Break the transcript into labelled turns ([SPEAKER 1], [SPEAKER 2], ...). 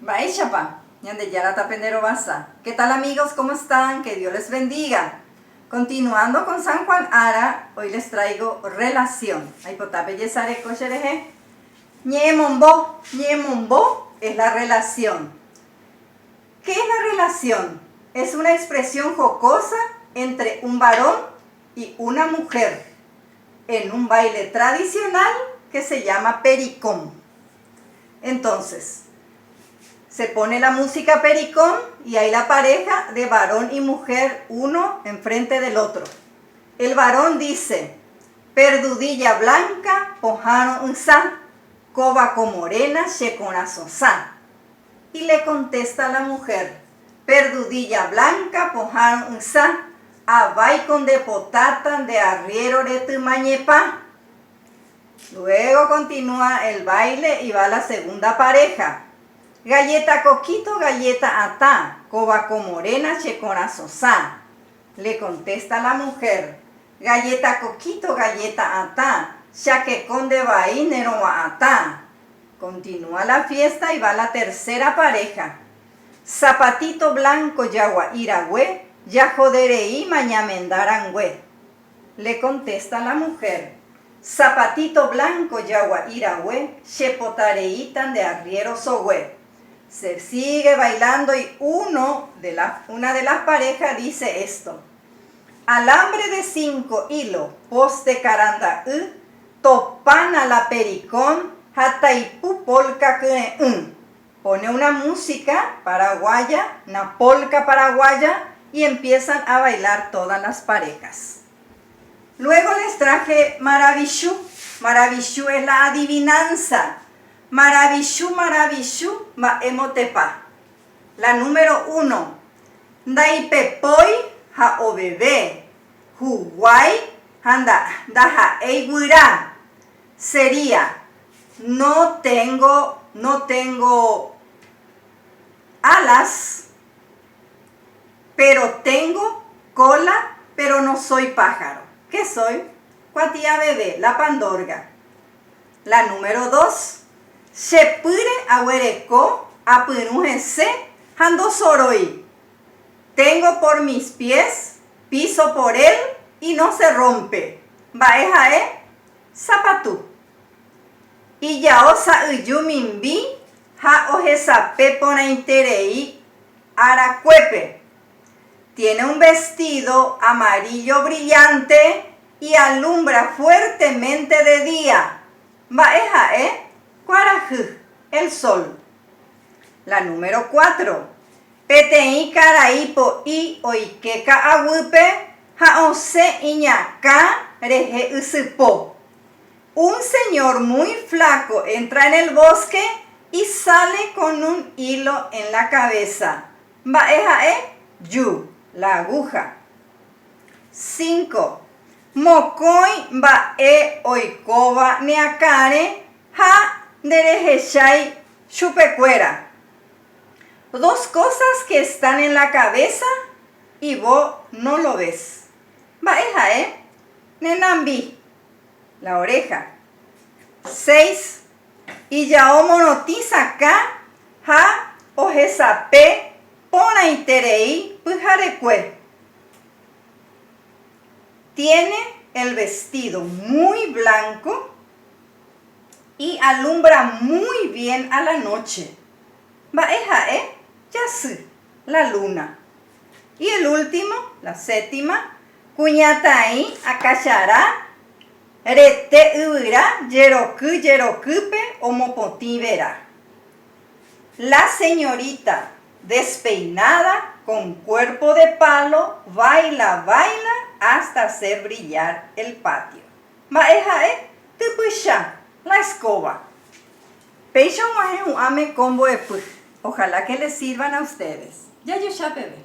[SPEAKER 1] Chapa, ¿qué tal amigos? ¿Cómo están? Que Dios les bendiga. Continuando con San Juan Ara, hoy les traigo relación. Ñemombo es la relación. ¿Qué es la relación? Es una expresión jocosa entre un varón y una mujer en un baile tradicional que se llama pericón. Entonces, se pone la música pericón y hay la pareja de varón y mujer, uno enfrente del otro. El varón dice, perdudilla blanca, pojano unsa, cobaco morena, sheconazosá. Y le contesta la mujer, perdudilla blanca, pojano unsa, abay con de potatan de arriero de tumañepa. Luego continúa el baile y va la segunda pareja. Galleta coquito, galleta atá, cobaco morena, checorazosá. Le contesta la mujer, galleta coquito, galleta atá, chaque conde baí neroa atá. Continúa la fiesta y va la tercera pareja. Zapatito blanco, yagua iragüe, ya jodereí mañamendarangüe. Le contesta la mujer, zapatito blanco, yagua iragüe, chepotareitan de arriero sogüe. Se sigue bailando y una de las parejas dice esto. Alambre de 5 hilos, poste caranda topana la pericón, hataipu polka kune. Pone una música paraguaya, una polka paraguaya y empiezan a bailar todas las parejas. Luego les traje Maravillú. Maravillú es la adivinanza. Maravillú, ma emotepa. La número 1. Daipepoy ha obebe. Huguay handa daja eiguira. Sería, no tengo alas, pero tengo cola, pero no soy pájaro. ¿Qué soy? Cuatía bebé, la pandorga. La número 2. Shepure aguereco apurujese hando soroi. Tengo por mis pies, piso por él y no se rompe. Baejae zapatú. Y ya osa uyumimbi ha ojesape pona interei aracuepe. Tiene un vestido amarillo brillante y alumbra fuertemente de día. Baejae Cuarajü, el sol. La número 4. Petei caraipo y oikeka agupe jaose iñaca reje usupo. Un señor muy flaco entra en el bosque y sale con un hilo en la cabeza. Baejae yu, la aguja. 5. Mokoi bae oikoba neakare ha derejeshai chupecuera. 2 cosas que están en la cabeza y vos no lo ves. Baejae nenambi, la oreja. 6. Y ya monotiza acá ha ojesape pona interei pujarecue. Tiene el vestido muy blanco y alumbra muy bien a la noche. Baejae yasu, la luna. Y el último, la séptima, cuñatai akashara rete uira yerokupe omopotivera. La señorita despeinada con cuerpo de palo baila hasta hacer brillar el patio. Baejae tupusha, la escoba. Ojalá que les sirvan a ustedes. Ya yo ya bebé.